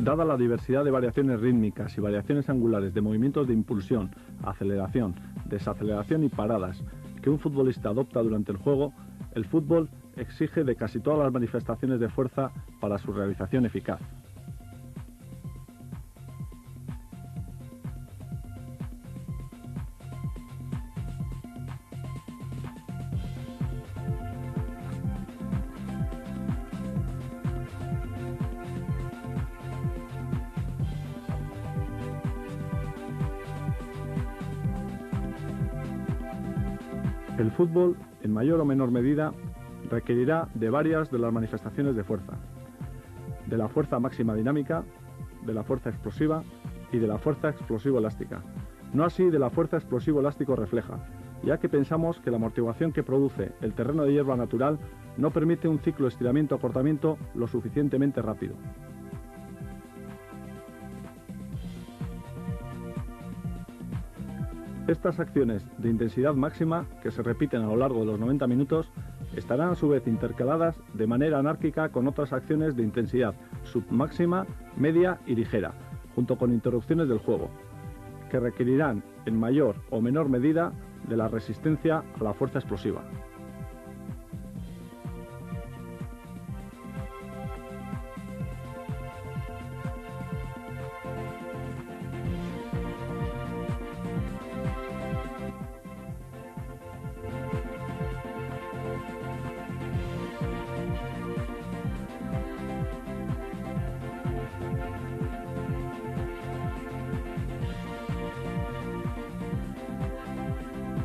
Dada la diversidad de variaciones rítmicas y variaciones angulares de movimientos de impulsión, aceleración, desaceleración y paradas que un futbolista adopta durante el juego, el fútbol exige de casi todas las manifestaciones de fuerza para su realización eficaz. El fútbol, en mayor o menor medida, requerirá de varias de las manifestaciones de fuerza: de la fuerza máxima dinámica, de la fuerza explosiva y de la fuerza explosivo-elástica. No así de la fuerza explosivo-elástico refleja, ya que pensamos que la amortiguación que produce el terreno de hierba natural no permite un ciclo estiramiento-acortamiento lo suficientemente rápido. Estas acciones de intensidad máxima, que se repiten a lo largo de los 90 minutos, estarán a su vez intercaladas de manera anárquica con otras acciones de intensidad submáxima, media y ligera, junto con interrupciones del juego, que requerirán en mayor o menor medida de la resistencia a la fuerza explosiva.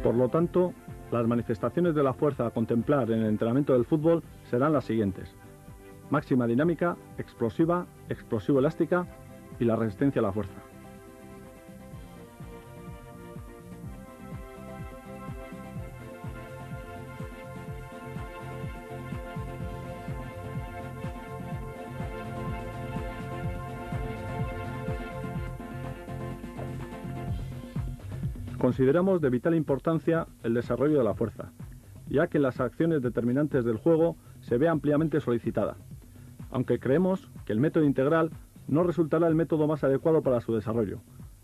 Por lo tanto, las manifestaciones de la fuerza a contemplar en el entrenamiento del fútbol serán las siguientes: máxima dinámica, explosiva, explosivo-elástica y la resistencia a la fuerza. Consideramos de vital importancia el desarrollo de la fuerza, ya que en las acciones determinantes del juego se ve ampliamente solicitada, aunque creemos que el método integral no resultará el método más adecuado para su desarrollo,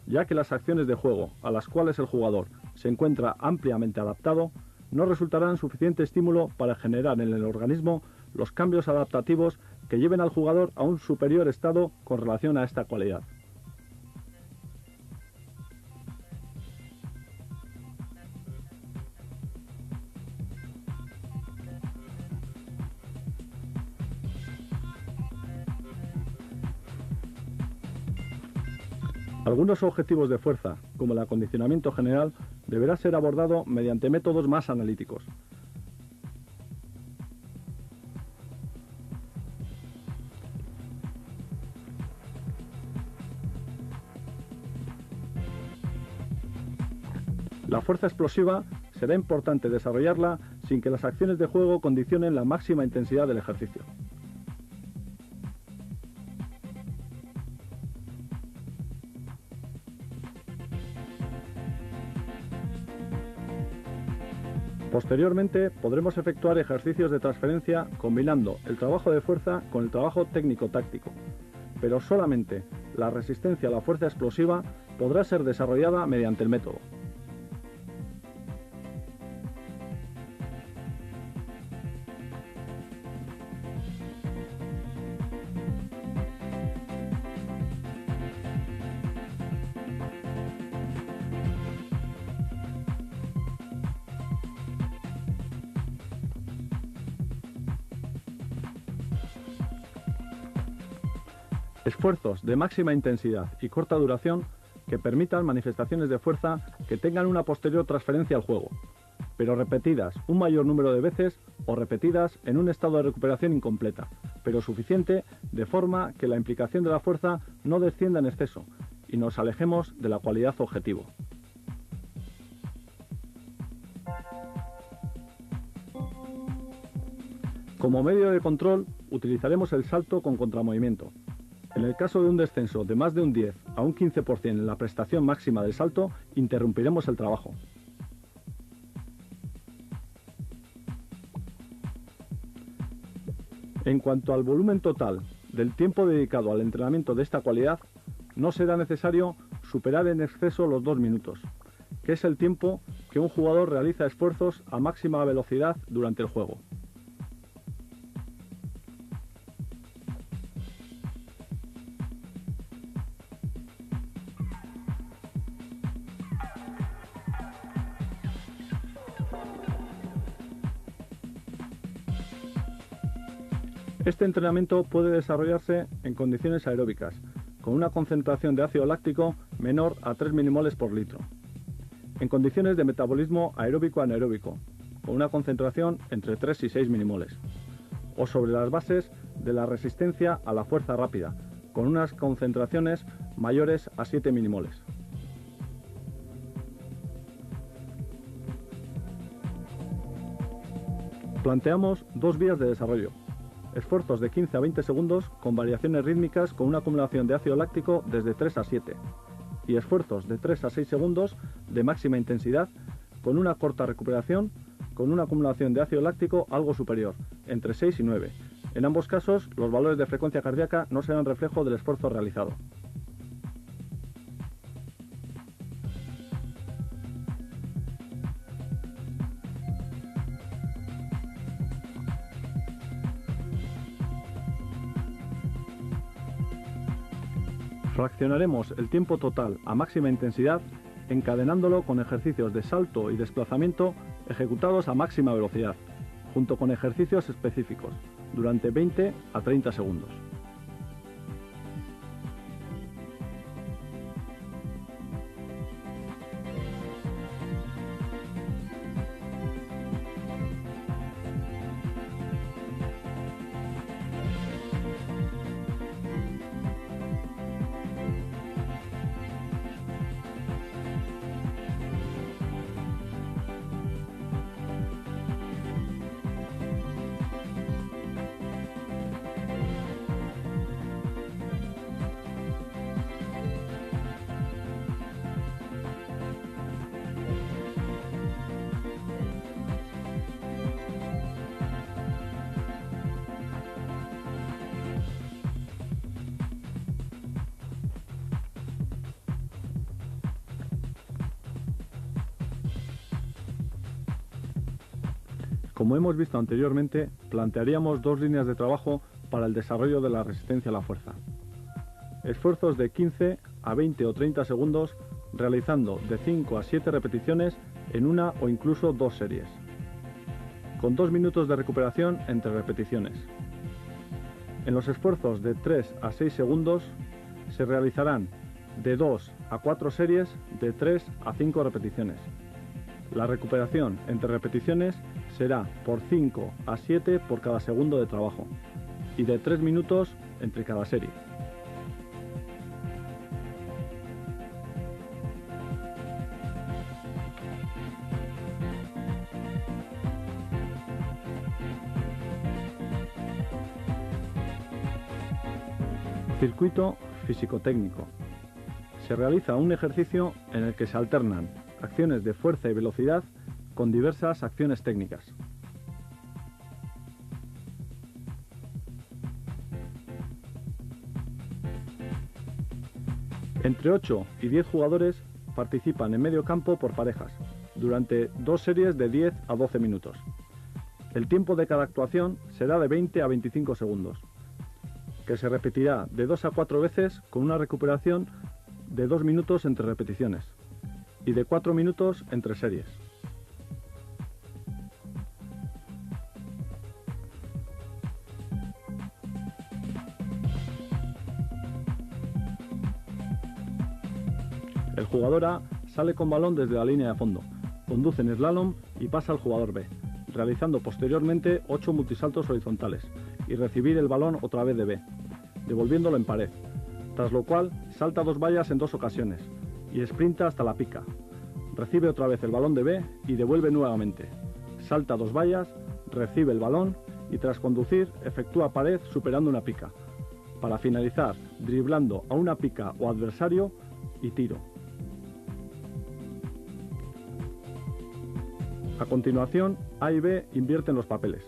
ya que las acciones de juego a las cuales el jugador se encuentra ampliamente adaptado no resultarán suficiente estímulo para generar en el organismo los cambios adaptativos que lleven al jugador a un superior estado con relación a esta cualidad. Algunos objetivos de fuerza, como el acondicionamiento general, deberá ser abordado mediante métodos más analíticos. La fuerza explosiva será importante desarrollarla sin que las acciones de juego condicionen la máxima intensidad del ejercicio. Posteriormente podremos efectuar ejercicios de transferencia combinando el trabajo de fuerza con el trabajo técnico-táctico, pero solamente la resistencia a la fuerza explosiva podrá ser desarrollada mediante el método. Esfuerzos de máxima intensidad y corta duración que permitan manifestaciones de fuerza que tengan una posterior transferencia al juego, pero repetidas un mayor número de veces o repetidas en un estado de recuperación incompleta, pero suficiente de forma que la implicación de la fuerza no descienda en exceso y nos alejemos de la cualidad objetivo. Como medio de control utilizaremos el salto con contramovimiento. En el caso de un descenso de más de un 10 a un 15% en la prestación máxima del salto, interrumpiremos el trabajo. En cuanto al volumen total del tiempo dedicado al entrenamiento de esta cualidad, no será necesario superar en exceso los 2 minutos, que es el tiempo que un jugador realiza esfuerzos a máxima velocidad durante el juego. Este entrenamiento puede desarrollarse en condiciones aeróbicas, con una concentración de ácido láctico menor a 3 milimoles por litro. En condiciones de metabolismo aeróbico anaeróbico, con una concentración entre 3 y 6 milimoles. O sobre las bases de la resistencia a la fuerza rápida, con unas concentraciones mayores a 7 milimoles. Planteamos 2 vías de desarrollo. Esfuerzos de 15 a 20 segundos con variaciones rítmicas con una acumulación de ácido láctico desde 3 a 7 y esfuerzos de 3 a 6 segundos de máxima intensidad con una corta recuperación con una acumulación de ácido láctico algo superior, entre 6 y 9. En ambos casos, los valores de frecuencia cardíaca no serán reflejo del esfuerzo realizado. Fraccionaremos el tiempo total a máxima intensidad encadenándolo con ejercicios de salto y desplazamiento ejecutados a máxima velocidad, junto con ejercicios específicos, durante 20 a 30 segundos. Como hemos visto anteriormente, plantearíamos 2 líneas de trabajo para el desarrollo de la resistencia a la fuerza. Esfuerzos de 15 a 20 o 30 segundos realizando de 5 a 7 repeticiones en una o incluso 2 series, con 2 minutos de recuperación entre repeticiones. En los esfuerzos de 3 a 6 segundos se realizarán de 2 a 4 series de 3 a 5 repeticiones. La recuperación entre repeticiones será por 5 a 7 por cada segundo de trabajo y de 3 minutos entre cada serie. Circuito físico-técnico. Se realiza un ejercicio en el que se alternan acciones de fuerza y velocidad con diversas acciones técnicas. Entre 8 y 10 jugadores participan en medio campo por parejas, durante 2 series de 10 a 12 minutos. El tiempo de cada actuación será de 20 a 25 segundos, que se repetirá de 2 a 4 veces con una recuperación de 2 minutos entre repeticiones y de 4 minutos entre series. El jugador A sale con balón desde la línea de fondo, conduce en slalom y pasa al jugador B, realizando posteriormente 8 multisaltos horizontales y recibir el balón otra vez de B, devolviéndolo en pared, tras lo cual salta 2 vallas en 2 ocasiones y sprinta hasta la pica. Recibe otra vez el balón de B y devuelve nuevamente. Salta 2 vallas, recibe el balón y tras conducir efectúa pared superando una pica, para finalizar driblando a una pica o adversario y tiro. A continuación, A y B invierten los papeles.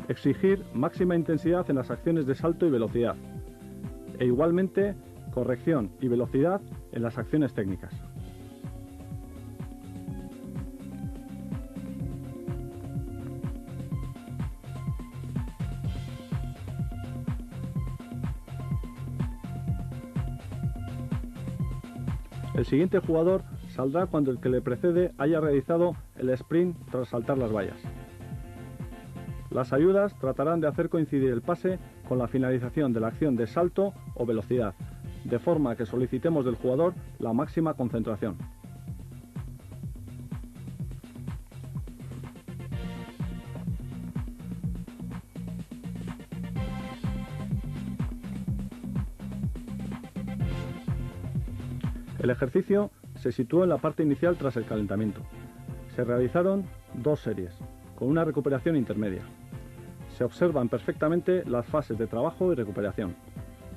Exigir máxima intensidad en las acciones de salto y velocidad. E igualmente, corrección y velocidad en las acciones técnicas. El siguiente jugador saldrá cuando el que le precede haya realizado el sprint tras saltar las vallas. Las ayudas tratarán de hacer coincidir el pase con la finalización de la acción de salto o velocidad, de forma que solicitemos del jugador la máxima concentración. El ejercicio se situó en la parte inicial tras el calentamiento. Se realizaron 2 series, con una recuperación intermedia. Se observan perfectamente las fases de trabajo y recuperación.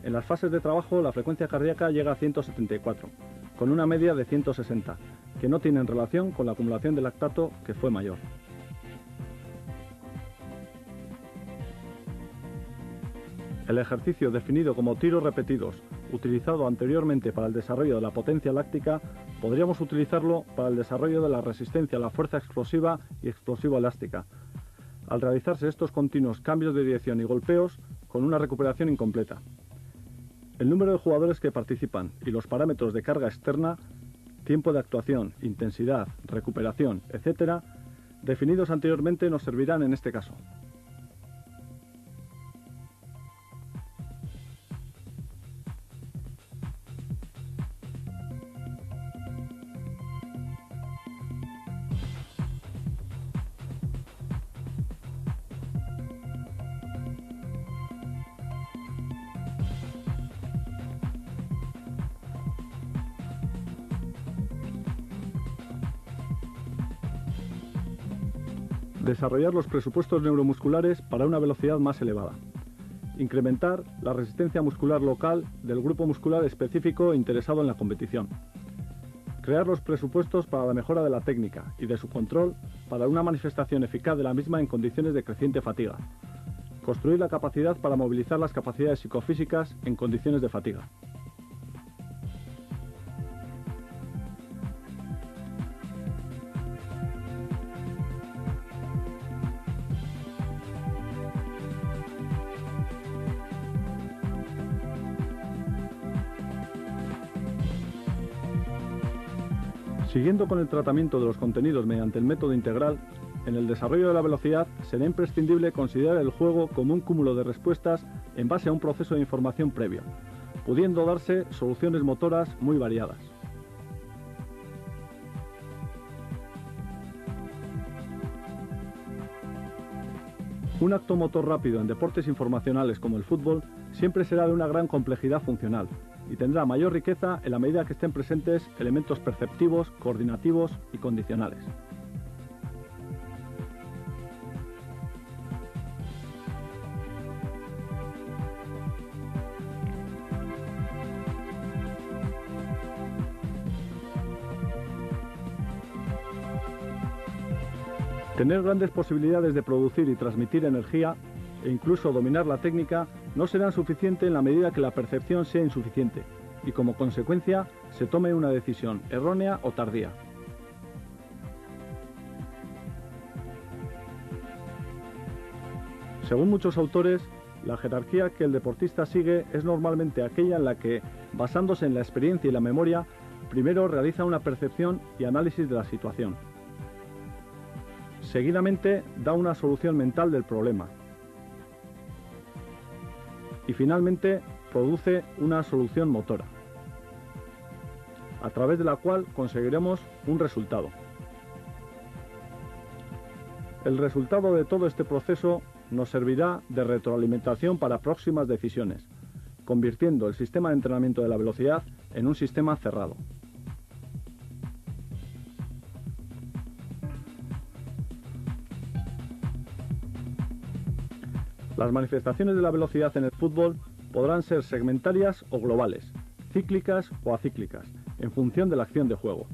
En las fases de trabajo la frecuencia cardíaca llega a 174, con una media de 160, que no tienen relación con la acumulación de lactato, que fue mayor. El ejercicio definido como tiros repetidos, utilizado anteriormente para el desarrollo de la potencia láctica, podríamos utilizarlo para el desarrollo de la resistencia a la fuerza explosiva y explosivo-elástica, al realizarse estos continuos cambios de dirección y golpeos con una recuperación incompleta. El número de jugadores que participan y los parámetros de carga externa, tiempo de actuación, intensidad, recuperación, etc., definidos anteriormente nos servirán en este caso. Desarrollar los presupuestos neuromusculares para una velocidad más elevada. Incrementar la resistencia muscular local del grupo muscular específico interesado en la competición. Crear los presupuestos para la mejora de la técnica y de su control para una manifestación eficaz de la misma en condiciones de creciente fatiga. Construir la capacidad para movilizar las capacidades psicofísicas en condiciones de fatiga. Siguiendo con el tratamiento de los contenidos mediante el método integral, en el desarrollo de la velocidad será imprescindible considerar el juego como un cúmulo de respuestas en base a un proceso de información previo, pudiendo darse soluciones motoras muy variadas. Un acto motor rápido en deportes informacionales como el fútbol siempre será de una gran complejidad funcional y tendrá mayor riqueza en la medida que estén presentes elementos perceptivos, coordinativos y condicionales. Tener grandes posibilidades de producir y transmitir energía e incluso dominar la técnica no serán suficientes en la medida que la percepción sea insuficiente y como consecuencia se tome una decisión errónea o tardía. Según muchos autores, la jerarquía que el deportista sigue es normalmente aquella en la que, basándose en la experiencia y la memoria, primero realiza una percepción y análisis de la situación. Seguidamente da una solución mental del problema. Y finalmente produce una solución motora, a través de la cual conseguiremos un resultado. El resultado de todo este proceso nos servirá de retroalimentación para próximas decisiones, convirtiendo el sistema de entrenamiento de la velocidad en un sistema cerrado. Las manifestaciones de la velocidad en el fútbol podrán ser segmentarias o globales, cíclicas o acíclicas, en función de la acción de juego,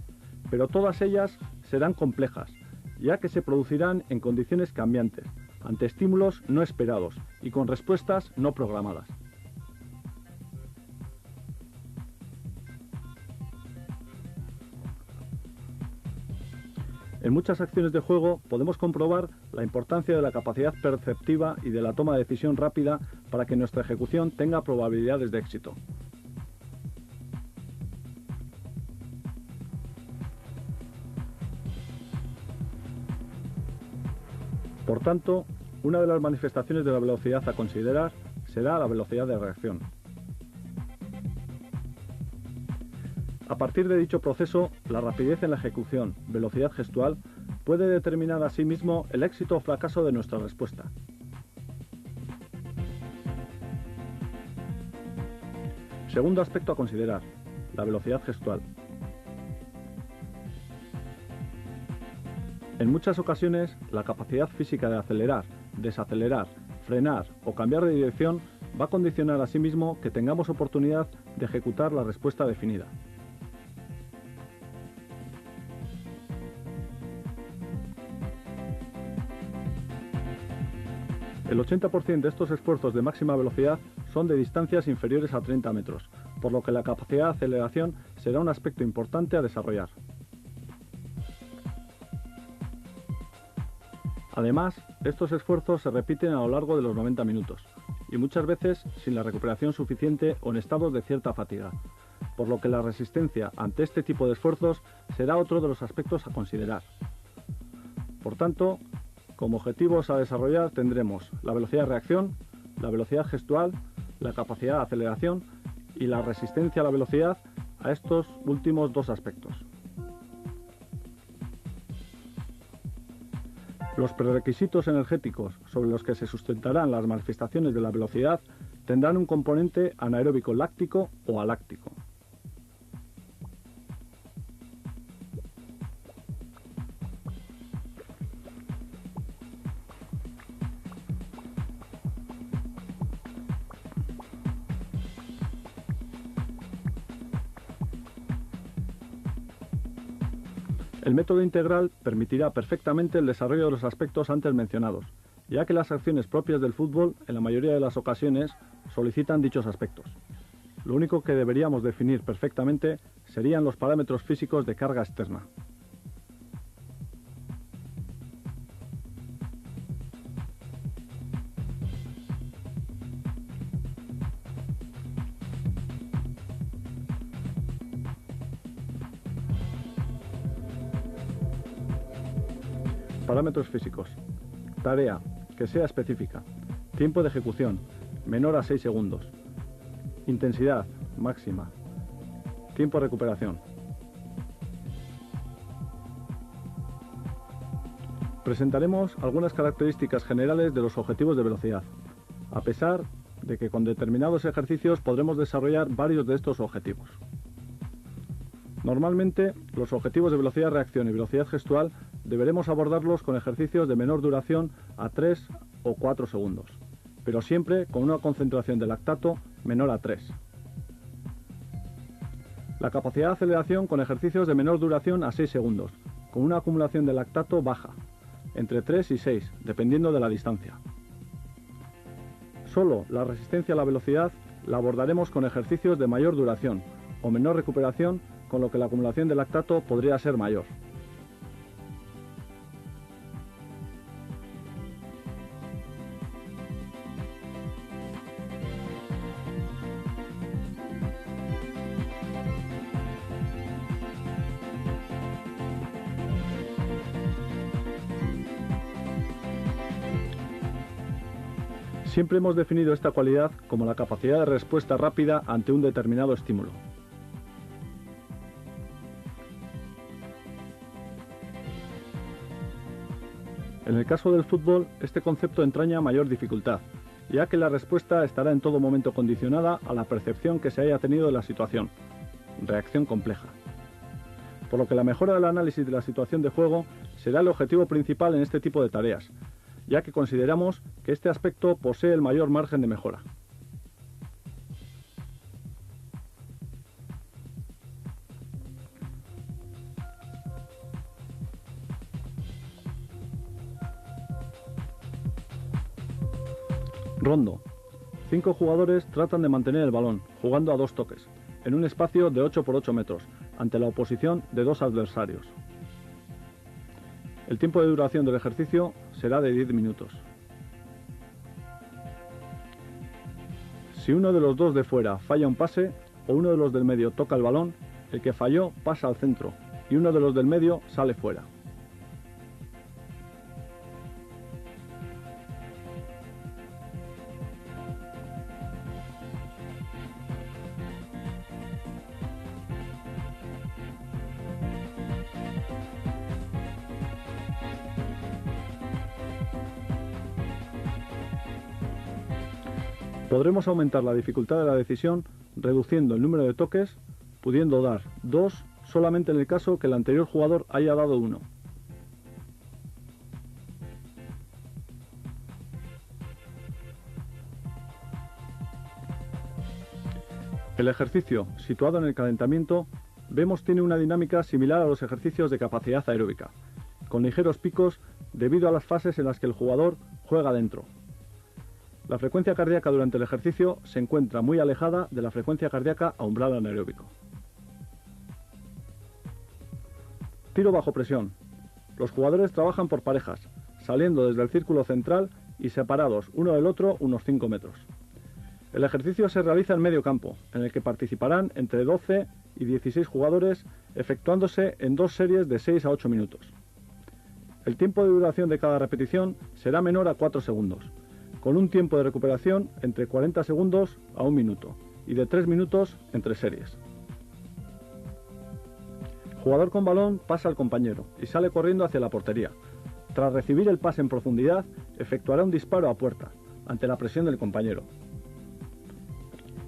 pero todas ellas serán complejas, ya que se producirán en condiciones cambiantes, ante estímulos no esperados y con respuestas no programadas. En muchas acciones de juego podemos comprobar la importancia de la capacidad perceptiva y de la toma de decisión rápida para que nuestra ejecución tenga probabilidades de éxito. Por tanto, una de las manifestaciones de la velocidad a considerar será la velocidad de reacción. A partir de dicho proceso, la rapidez en la ejecución, velocidad gestual, puede determinar asimismo el éxito o fracaso de nuestra respuesta. Segundo aspecto a considerar, la velocidad gestual. En muchas ocasiones, la capacidad física de acelerar, desacelerar, frenar o cambiar de dirección va a condicionar asimismo que tengamos oportunidad de ejecutar la respuesta definida. El 80% de estos esfuerzos de máxima velocidad son de distancias inferiores a 30 metros, por lo que la capacidad de aceleración será un aspecto importante a desarrollar. Además, estos esfuerzos se repiten a lo largo de los 90 minutos, y muchas veces sin la recuperación suficiente o en estados de cierta fatiga, por lo que la resistencia ante este tipo de esfuerzos será otro de los aspectos a considerar. Por tanto, como objetivos a desarrollar tendremos la velocidad de reacción, la velocidad gestual, la capacidad de aceleración y la resistencia a la velocidad a estos últimos dos aspectos. Los prerequisitos energéticos sobre los que se sustentarán las manifestaciones de la velocidad tendrán un componente anaeróbico láctico o aláctico. El método integral permitirá perfectamente el desarrollo de los aspectos antes mencionados, ya que las acciones propias del fútbol, en la mayoría de las ocasiones, solicitan dichos aspectos. Lo único que deberíamos definir perfectamente serían los parámetros físicos de carga externa. Parámetros físicos. Tarea, que sea específica. Tiempo de ejecución, menor a 6 segundos. Intensidad, máxima. Tiempo de recuperación. Presentaremos algunas características generales de los objetivos de velocidad, a pesar de que con determinados ejercicios podremos desarrollar varios de estos objetivos. Normalmente, los objetivos de velocidad de reacción y velocidad gestual deberemos abordarlos con ejercicios de menor duración a 3 o 4 segundos, pero siempre con una concentración de lactato menor a 3. La capacidad de aceleración con ejercicios de menor duración a 6 segundos, con una acumulación de lactato baja, entre 3 y 6, dependiendo de la distancia. Solo la resistencia a la velocidad la abordaremos con ejercicios de mayor duración o menor recuperación, con lo que la acumulación de lactato podría ser mayor. Siempre hemos definido esta cualidad como la capacidad de respuesta rápida ante un determinado estímulo. En el caso del fútbol, este concepto entraña mayor dificultad, ya que la respuesta estará en todo momento condicionada a la percepción que se haya tenido de la situación, reacción compleja. Por lo que la mejora del análisis de la situación de juego será el objetivo principal en este tipo de tareas, ya que consideramos que este aspecto posee el mayor margen de mejora. Rondo. 5 jugadores tratan de mantener el balón, jugando a 2 toques, en un espacio de 8 por 8 metros, ante la oposición de 2 adversarios. El tiempo de duración del ejercicio será de 10 minutos. Si uno de los dos de fuera falla un pase o uno de los del medio toca el balón, el que falló pasa al centro y uno de los del medio sale fuera. Podremos aumentar la dificultad de la decisión reduciendo el número de toques, pudiendo dar 2 solamente en el caso que el anterior jugador haya dado 1. El ejercicio, situado en el calentamiento, vemos tiene una dinámica similar a los ejercicios de capacidad aeróbica, con ligeros picos debido a las fases en las que el jugador juega dentro. La frecuencia cardíaca durante el ejercicio se encuentra muy alejada de la frecuencia cardíaca a umbral anaeróbico. Tiro bajo presión. Los jugadores trabajan por parejas, saliendo desde el círculo central y separados uno del otro unos 5 metros. El ejercicio se realiza en medio campo, en el que participarán entre 12 y 16 jugadores, efectuándose en 2 series de 6 a 8 minutos. El tiempo de duración de cada repetición será menor a 4 segundos, con un tiempo de recuperación entre 40 segundos a 1 minuto y de 3 minutos entre series. El jugador con balón pasa al compañero y sale corriendo hacia la portería. Tras recibir el pase en profundidad, efectuará un disparo a puerta, ante la presión del compañero.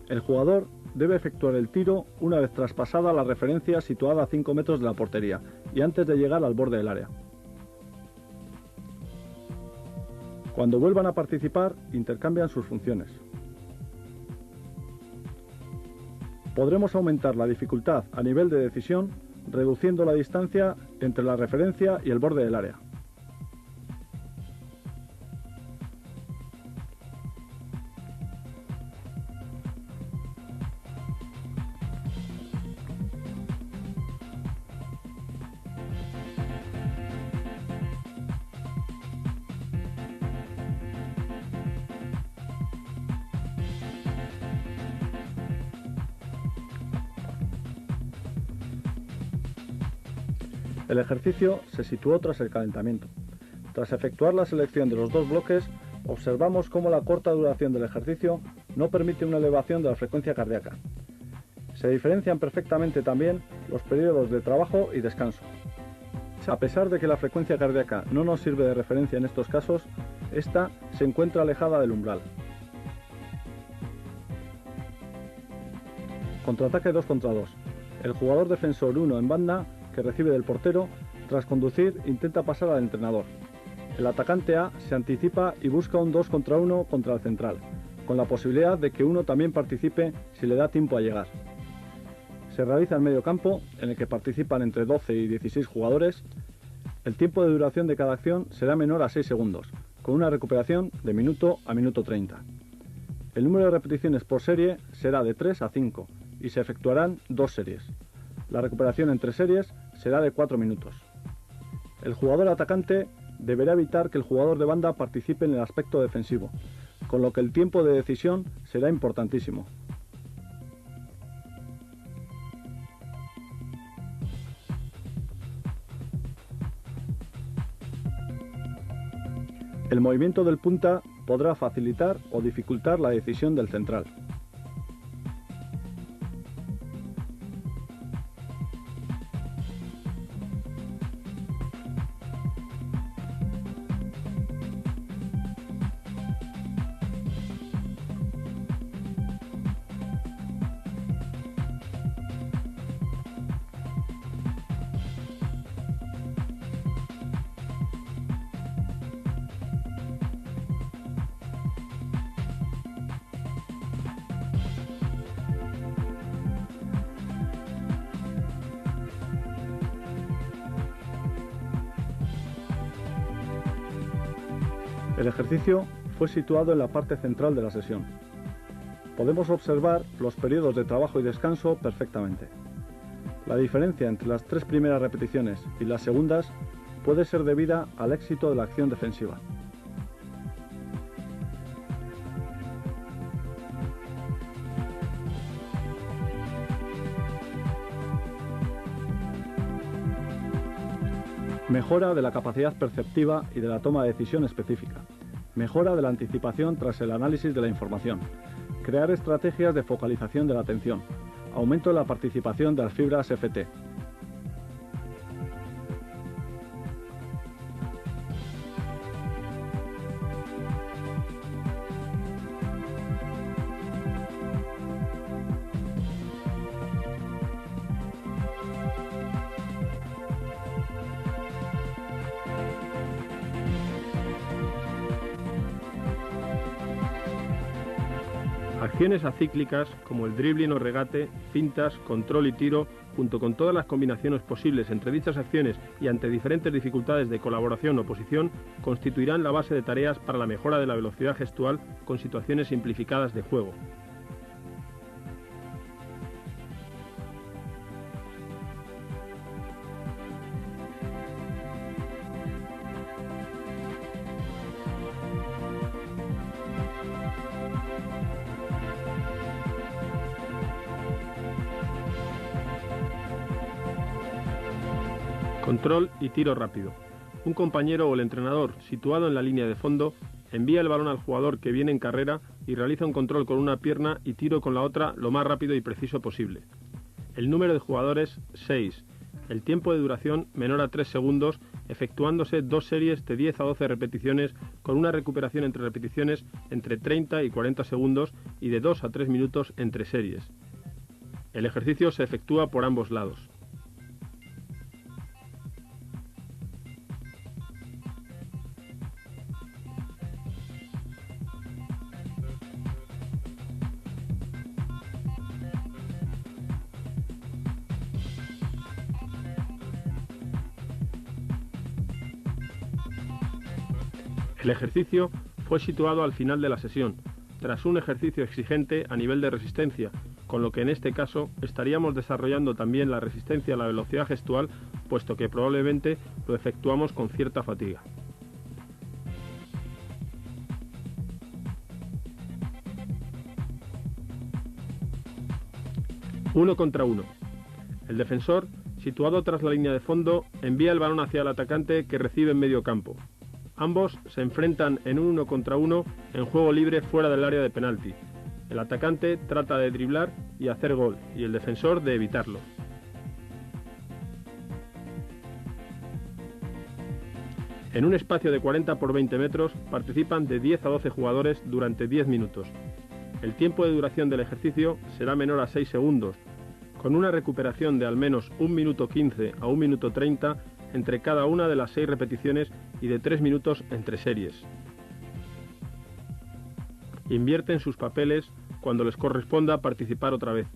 El jugador debe efectuar el tiro una vez traspasada la referencia situada a 5 metros de la portería y antes de llegar al borde del área. Cuando vuelvan a participar, intercambian sus funciones. Podremos aumentar la dificultad a nivel de decisión, reduciendo la distancia entre la referencia y el borde del área. El ejercicio se situó tras el calentamiento. Tras efectuar la selección de los 2 bloques, observamos cómo la corta duración del ejercicio no permite una elevación de la frecuencia cardíaca. Se diferencian perfectamente también los periodos de trabajo y descanso. A pesar de que la frecuencia cardíaca no nos sirve de referencia en estos casos, esta se encuentra alejada del umbral. Contraataque 2 contra 2. El jugador defensor 1 en banda, que recibe del portero, tras conducir intenta pasar al entrenador. El atacante A se anticipa y busca un 2 contra 1 contra el central, con la posibilidad de que uno también participe si le da tiempo a llegar. Se realiza en medio campo, en el que participan entre 12 y 16 jugadores. El tiempo de duración de cada acción será menor a 6 segundos, con una recuperación de minuto a minuto 30. El número de repeticiones por serie será de 3 a 5 y se efectuarán 2 series. La recuperación entre series será de 4 minutos. El jugador atacante deberá evitar que el jugador de banda participe en el aspecto defensivo, con lo que el tiempo de decisión será importantísimo. El movimiento del punta podrá facilitar o dificultar la decisión del central. El ejercicio fue situado en la parte central de la sesión. Podemos observar los periodos de trabajo y descanso perfectamente. La diferencia entre las 3 primeras repeticiones y las segundas puede ser debida al éxito de la acción defensiva. Mejora de la capacidad perceptiva y de la toma de decisión específica. Mejora de la anticipación tras el análisis de la información. Crear estrategias de focalización de la atención. Aumento de la participación de las fibras FT. Acciones acíclicas como el dribbling o regate, fintas, control y tiro, junto con todas las combinaciones posibles entre dichas acciones y ante diferentes dificultades de colaboración o posición, constituirán la base de tareas para la mejora de la velocidad gestual con situaciones simplificadas de juego. Control y tiro rápido. Un compañero o el entrenador situado en la línea de fondo envía el balón al jugador que viene en carrera y realiza un control con una pierna y tiro con la otra lo más rápido y preciso posible. El número de jugadores 6. El tiempo de duración menor a 3 segundos, efectuándose 2 series de 10 a 12 repeticiones con una recuperación entre repeticiones entre 30 y 40 segundos y de 2 a 3 minutos entre series. El ejercicio se efectúa por ambos lados. El ejercicio fue situado al final de la sesión, tras un ejercicio exigente a nivel de resistencia, con lo que en este caso estaríamos desarrollando también la resistencia a la velocidad gestual, puesto que probablemente lo efectuamos con cierta fatiga. Uno contra uno. El defensor, situado tras la línea de fondo, envía el balón hacia el atacante que recibe en medio campo. Ambos se enfrentan en un 1 contra 1 en juego libre fuera del área de penalti. El atacante trata de driblar y hacer gol, y el defensor de evitarlo. En un espacio de 40 por 20 metros participan de 10 a 12 jugadores durante 10 minutos. El tiempo de duración del ejercicio será menor a 6 segundos, con una recuperación de al menos 1 minuto 15 a 1 minuto 30 entre cada una de las 6 repeticiones y de 3 minutos entre series. Invierten sus papeles cuando les corresponda participar otra vez.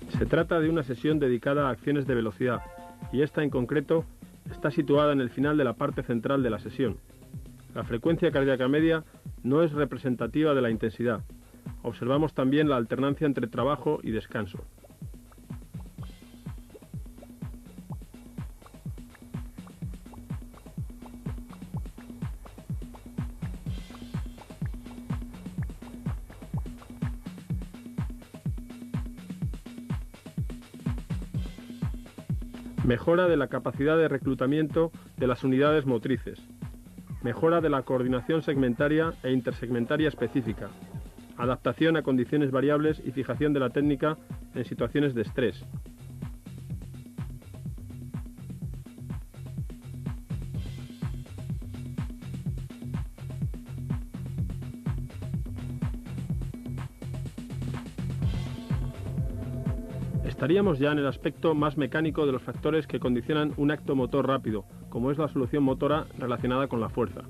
Se trata de una sesión dedicada a acciones de velocidad, y esta en concreto está situada en el final de la parte central de la sesión. La frecuencia cardíaca media no es representativa de la intensidad. Observamos también la alternancia entre trabajo y descanso. Mejora de la capacidad de reclutamiento de las unidades motrices. Mejora de la coordinación segmentaria e intersegmentaria específica. Adaptación a condiciones variables y fijación de la técnica en situaciones de estrés. Estaríamos ya en el aspecto más mecánico de los factores que condicionan un acto motor rápido, como es la solución motora relacionada con la fuerza.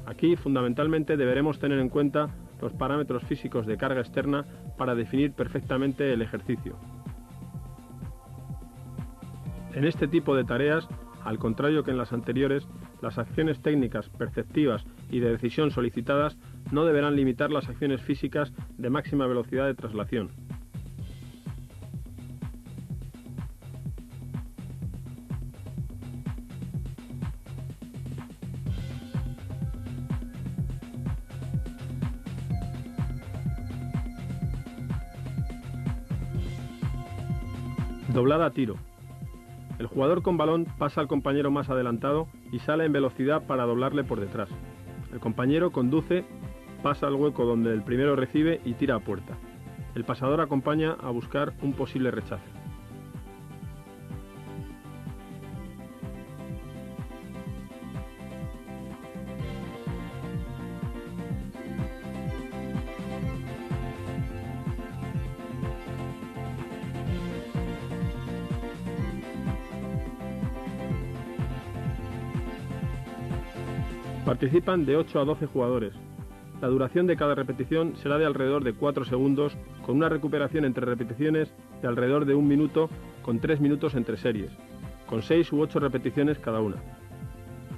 Aquí, fundamentalmente, deberemos tener en cuenta los parámetros físicos de carga externa para definir perfectamente el ejercicio. En este tipo de tareas, al contrario que en las anteriores, las acciones técnicas, perceptivas y de decisión solicitadas no deberán limitar las acciones físicas de máxima velocidad de traslación. Doblada a tiro. El jugador con balón pasa al compañero más adelantado y sale en velocidad para doblarle por detrás. El compañero conduce, pasa al hueco donde el primero recibe y tira a puerta. El pasador acompaña a buscar un posible rechace. Participan de 8 a 12 jugadores. La duración de cada repetición será de alrededor de 4 segundos, con una recuperación entre repeticiones de alrededor de 1 minuto, con 3 minutos entre series, con 6 u 8 repeticiones cada una.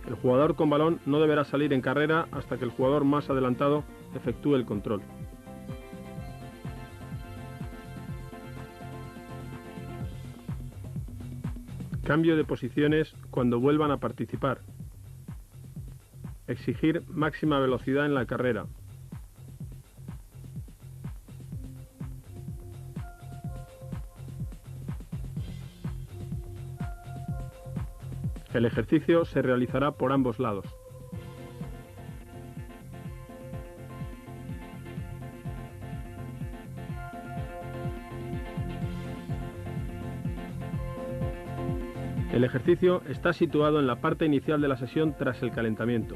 El jugador con balón no deberá salir en carrera hasta que el jugador más adelantado efectúe el control. Cambio de posiciones cuando vuelvan a participar. Exigir máxima velocidad en la carrera. El ejercicio se realizará por ambos lados. El ejercicio está situado en la parte inicial de la sesión tras el calentamiento.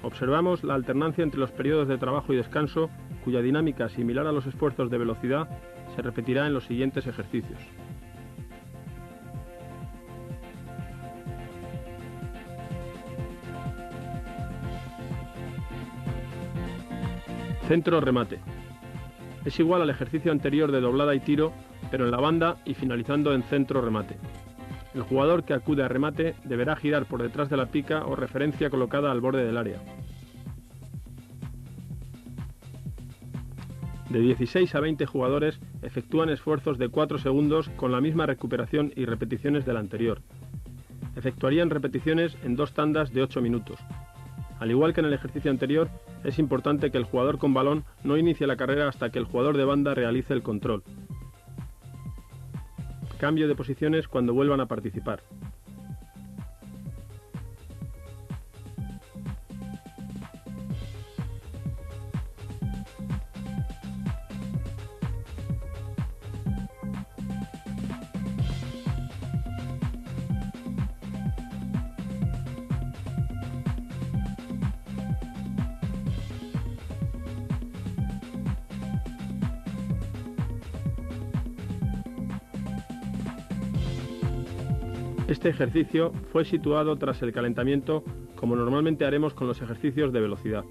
Observamos la alternancia entre los periodos de trabajo y descanso, cuya dinámica, similar a los esfuerzos de velocidad, se repetirá en los siguientes ejercicios. Centro remate. Es igual al ejercicio anterior de doblada y tiro, pero en la banda y finalizando en centro remate. El jugador que acude a remate deberá girar por detrás de la pica o referencia colocada al borde del área. De 16 a 20 jugadores efectúan esfuerzos de 4 segundos con la misma recuperación y repeticiones del anterior. Efectuarían repeticiones en 2 tandas de 8 minutos. Al igual que en el ejercicio anterior, es importante que el jugador con balón no inicie la carrera hasta que el jugador de banda realice el control. Cambio de posiciones cuando vuelvan a participar. Este ejercicio fue situado tras el calentamiento, como normalmente haremos con los ejercicios de velocidad.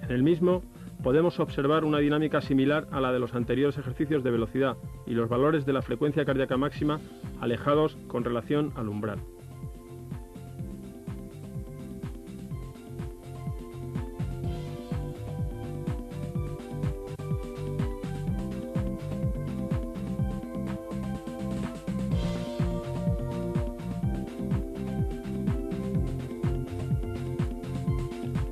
En el mismo podemos observar una dinámica similar a la de los anteriores ejercicios de velocidad y los valores de la frecuencia cardíaca máxima alejados con relación al umbral.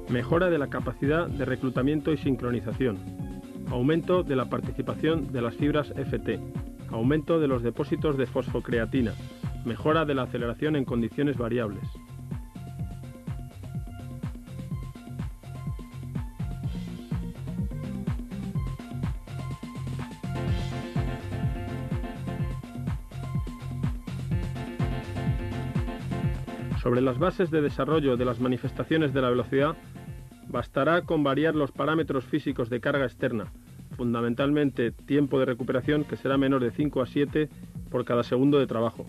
Mejora de la capacidad de reclutamiento y sincronización. Aumento de la participación de las fibras FT. Aumento de los depósitos de fosfocreatina. Mejora de la aceleración en condiciones variables. Sobre las bases de desarrollo de las manifestaciones de la velocidad, bastará con variar los parámetros físicos de carga externa, fundamentalmente tiempo de recuperación, que será menor de 5 a 7 por cada segundo de trabajo.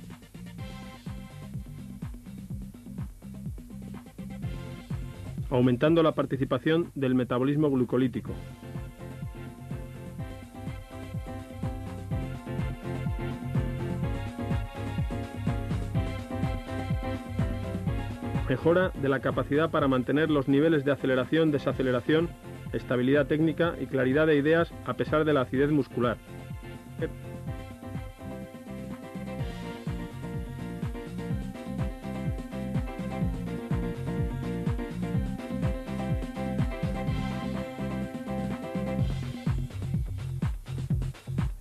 Aumentando la participación del metabolismo glucolítico. Mejora de la capacidad para mantener los niveles de aceleración, desaceleración, estabilidad técnica y claridad de ideas a pesar de la acidez muscular.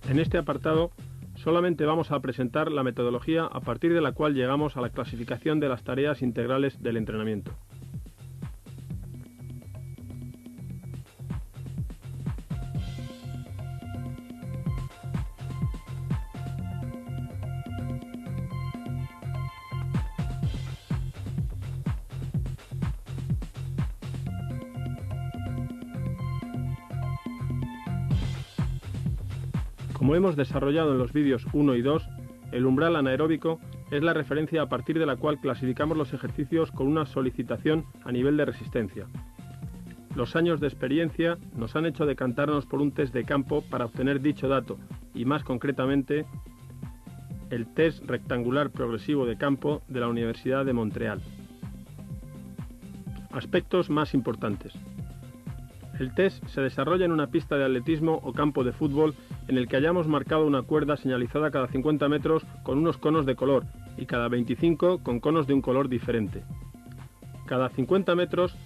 En este apartado solamente vamos a presentar la metodología a partir de la cual llegamos a la clasificación de las tareas integrales del entrenamiento. Como hemos desarrollado en los vídeos 1 y 2, el umbral anaeróbico es la referencia a partir de la cual clasificamos los ejercicios con una solicitación a nivel de resistencia. Los años de experiencia nos han hecho decantarnos por un test de campo para obtener dicho dato, y más concretamente, el test rectangular progresivo de campo de la Universidad de Montreal. Aspectos más importantes. El test se desarrolla en una pista de atletismo o campo de fútbol en el que hayamos marcado una cuerda señalizada cada 50 metros con unos conos de color y cada 25 con conos de un color diferente. Cada 50 metros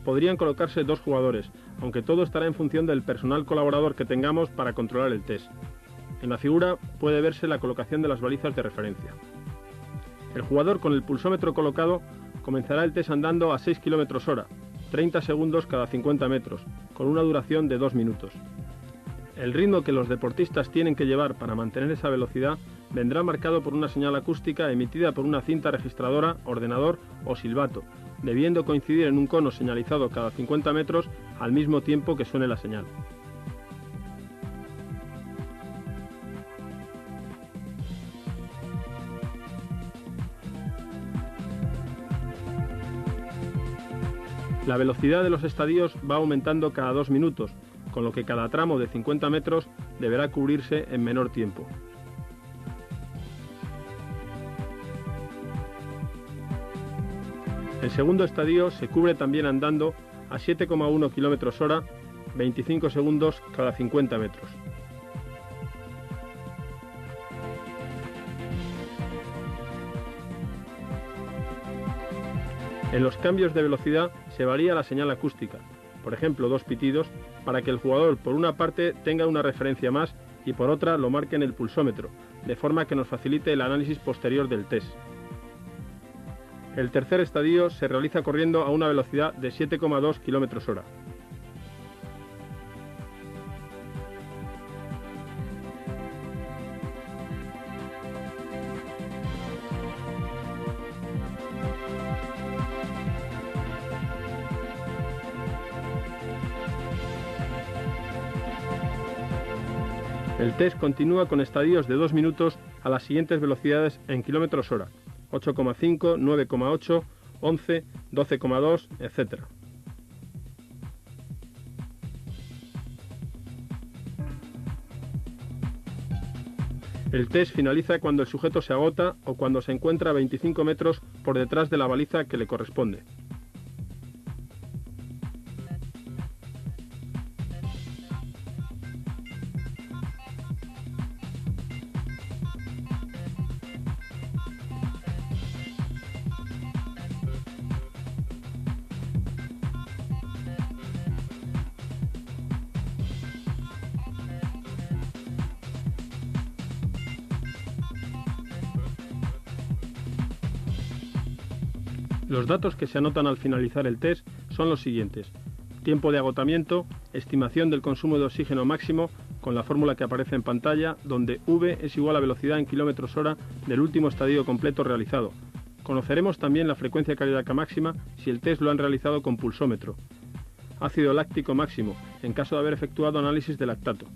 podrían colocarse 2 jugadores, aunque todo estará en función del personal colaborador que tengamos para controlar el test. En la figura puede verse la colocación de las balizas de referencia. El jugador con el pulsómetro colocado comenzará el test andando a 6 km/h, 30 segundos cada 50 metros, con una duración de 2 minutos. El ritmo que los deportistas tienen que llevar para mantener esa velocidad vendrá marcado por una señal acústica emitida por una cinta registradora, ordenador o silbato, debiendo coincidir en un cono señalizado cada 50 metros al mismo tiempo que suene la señal. La velocidad de los estadios va aumentando cada 2 minutos, con lo que cada tramo de 50 metros deberá cubrirse en menor tiempo. El segundo estadio se cubre también andando a 7,1 km/h, 25 segundos cada 50 metros. En los cambios de velocidad se varía la señal acústica, por ejemplo 2 pitidos, para que el jugador por una parte tenga una referencia más y por otra lo marque en el pulsómetro, de forma que nos facilite el análisis posterior del test. El tercer estadio se realiza corriendo a una velocidad de 7,2 km/h. El test continúa con estadios de 2 minutos a las siguientes velocidades en km/h: 8,5, 9,8, 11, 12,2, etc. El test finaliza cuando el sujeto se agota o cuando se encuentra a 25 metros por detrás de la baliza que le corresponde. Los datos que se anotan al finalizar el test son los siguientes: tiempo de agotamiento, estimación del consumo de oxígeno máximo con la fórmula que aparece en pantalla, donde V es igual a velocidad en km/h del último estadio completo realizado. Conoceremos también la frecuencia cardíaca máxima si el test lo han realizado con pulsómetro. ácido láctico máximo, en caso de haber efectuado análisis de lactato.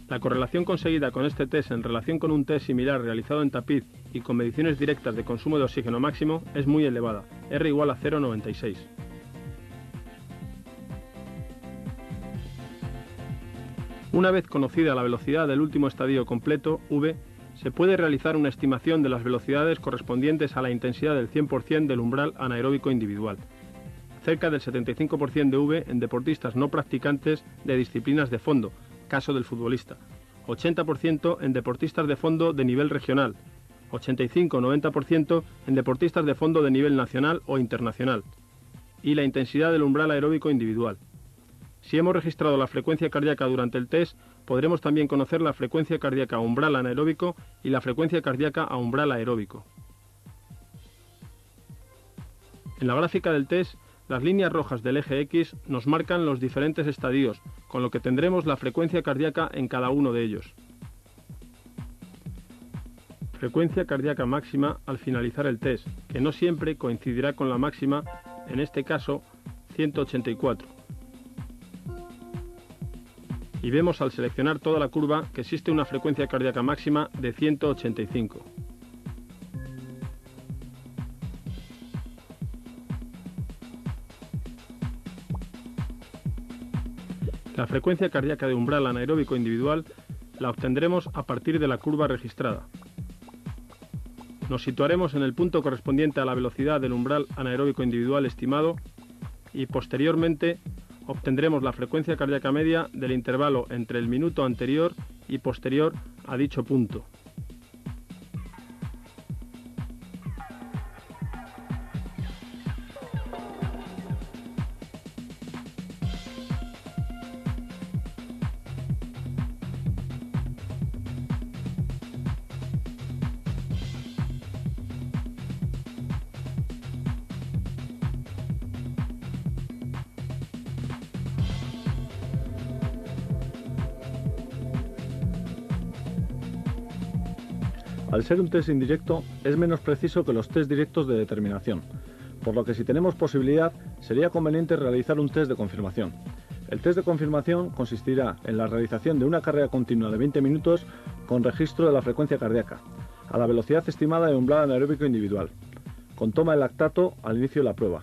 La correlación conseguida con este test en relación con un test similar realizado en tapiz y con mediciones directas de consumo de oxígeno máximo es muy elevada, R igual a 0,96. Una vez conocida la velocidad del último estadio completo, V, se puede realizar una estimación de las velocidades correspondientes a la intensidad del 100% del umbral anaeróbico individual, cerca del 75% de V en deportistas no practicantes de disciplinas de fondo, caso del futbolista, 80% en deportistas de fondo de nivel regional, 85-90% en deportistas de fondo de nivel nacional o internacional, y la intensidad del umbral aeróbico individual. Si hemos registrado la frecuencia cardíaca durante el test, podremos también conocer la frecuencia cardíaca a umbral anaeróbico y la frecuencia cardíaca a umbral aeróbico. En la gráfica del test, las líneas rojas del eje X nos marcan los diferentes estadios, con lo que tendremos la frecuencia cardíaca en cada uno de ellos. Frecuencia cardíaca máxima al finalizar el test, que no siempre coincidirá con la máxima, en este caso 184. Y vemos al seleccionar toda la curva que existe una frecuencia cardíaca máxima de 185. La frecuencia cardíaca de umbral anaeróbico individual la obtendremos a partir de la curva registrada. Nos situaremos en el punto correspondiente a la velocidad del umbral anaeróbico individual estimado y posteriormente obtendremos la frecuencia cardíaca media del intervalo entre el minuto anterior y posterior a dicho punto. Al ser un test indirecto, es menos preciso que los test directos de determinación, por lo que si tenemos posibilidad, sería conveniente realizar un test de confirmación. El test de confirmación consistirá en la realización de una carrera continua de 20 minutos con registro de la frecuencia cardíaca, a la velocidad estimada de umbral anaeróbico individual, con toma de lactato al inicio de la prueba.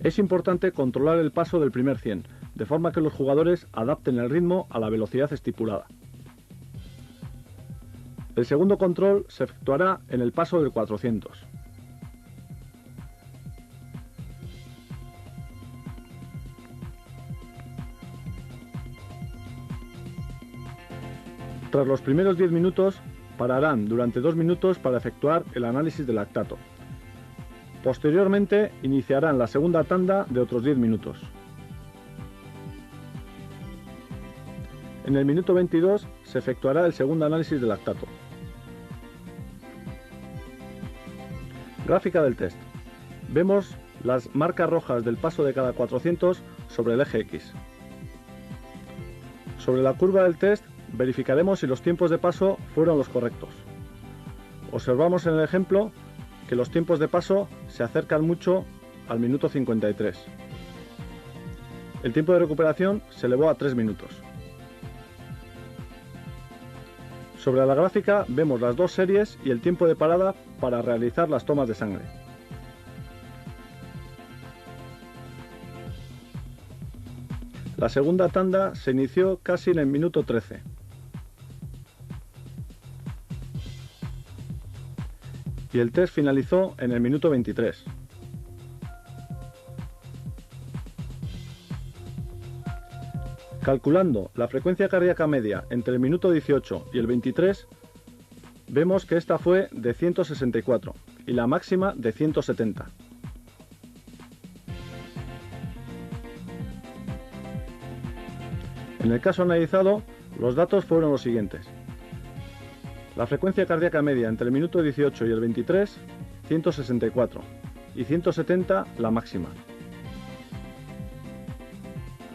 Es importante controlar el paso del primer 100, de forma que los jugadores adapten el ritmo a la velocidad estipulada. El segundo control se efectuará en el paso del 400. Tras los primeros 10 minutos, pararán durante 2 minutos para efectuar el análisis del lactato. Posteriormente, iniciarán la segunda tanda de otros 10 minutos. En el minuto 22 se efectuará el segundo análisis de lactato. Gráfica del test. Vemos las marcas rojas del paso de cada 400 sobre el eje X. Sobre la curva del test verificaremos si los tiempos de paso fueron los correctos. Observamos en el ejemplo que los tiempos de paso se acercan mucho al minuto 53. El tiempo de recuperación se elevó a 3 minutos. Sobre la gráfica vemos las dos series y el tiempo de parada para realizar las tomas de sangre. La segunda tanda se inició casi en el minuto 13. Y el test finalizó en el minuto 23. Calculando la frecuencia cardíaca media entre el minuto 18 y el 23, vemos que esta fue de 164 y la máxima de 170. En el caso analizado, los datos fueron los siguientes. La frecuencia cardíaca media entre el minuto 18 y el 23, 164 y 170 la máxima.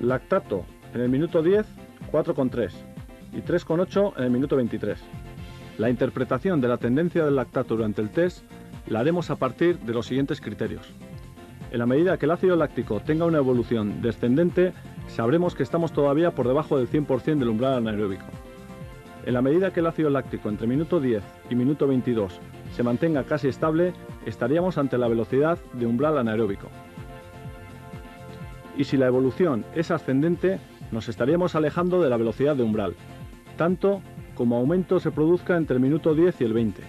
Lactato en el minuto 10, 4,3 y 3,8 en el minuto 23. La interpretación de la tendencia del lactato durante el test la haremos a partir de los siguientes criterios. En la medida que el ácido láctico tenga una evolución descendente, sabremos que estamos todavía por debajo del 100% del umbral anaeróbico. En la medida que el ácido láctico entre minuto 10 y minuto 22 se mantenga casi estable, estaríamos ante la velocidad de umbral anaeróbico. Y si la evolución es ascendente, nos estaríamos alejando de la velocidad de umbral, tanto como aumento se produzca entre el minuto 10 y el 20.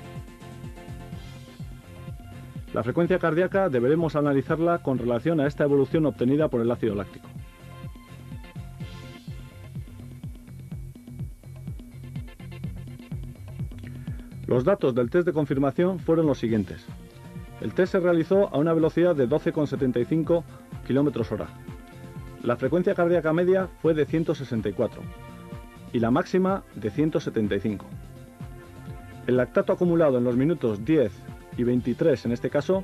La frecuencia cardíaca deberemos analizarla con relación a esta evolución obtenida por el ácido láctico. Los datos del test de confirmación fueron los siguientes. El test se realizó a una velocidad de 12,75 km/h. La frecuencia cardíaca media fue de 164 y la máxima de 175. El lactato acumulado en los minutos 10 y 23 en este caso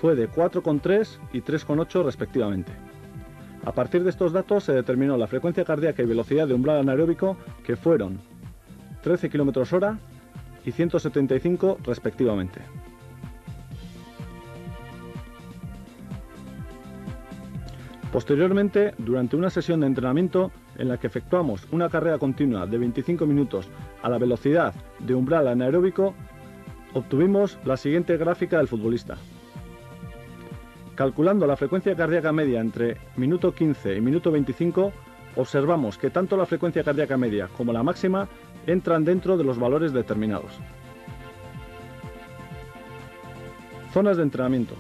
fue de 4,3 y 3,8 respectivamente. A partir de estos datos se determinó la frecuencia cardíaca y velocidad de umbral anaeróbico, que fueron 13 km/h y 175 respectivamente. Posteriormente, durante una sesión de entrenamiento en la que efectuamos una carrera continua de 25 minutos a la velocidad de umbral anaeróbico, obtuvimos la siguiente gráfica del futbolista. Calculando la frecuencia cardíaca media entre minuto 15 y minuto 25, observamos que tanto la frecuencia cardíaca media como la máxima entran dentro de los valores determinados. Zonas de entrenamiento.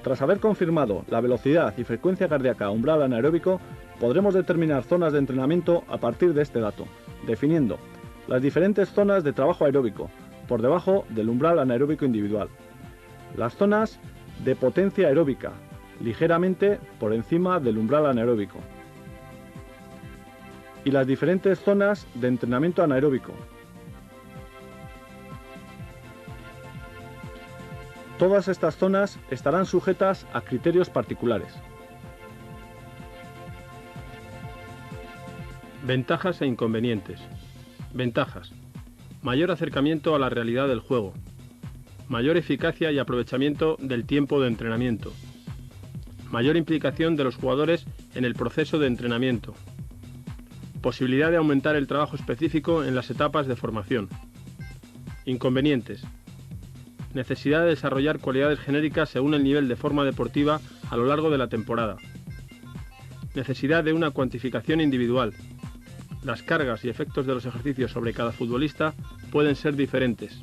Tras haber confirmado la velocidad y frecuencia cardíaca umbral anaeróbico, podremos determinar zonas de entrenamiento a partir de este dato, definiendo las diferentes zonas de trabajo aeróbico, por debajo del umbral anaeróbico individual. Las zonas de potencia aeróbica, ligeramente por encima del umbral anaeróbico. Y las diferentes zonas de entrenamiento anaeróbico. Todas estas zonas estarán sujetas a criterios particulares. Ventajas e inconvenientes. Ventajas. Mayor acercamiento a la realidad del juego. Mayor eficacia y aprovechamiento del tiempo de entrenamiento. Mayor implicación de los jugadores en el proceso de entrenamiento. Posibilidad de aumentar el trabajo específico en las etapas de formación. Inconvenientes. Necesidad de desarrollar cualidades genéricas según el nivel de forma deportiva a lo largo de la temporada. Necesidad de una cuantificación individual. Las cargas y efectos de los ejercicios sobre cada futbolista pueden ser diferentes.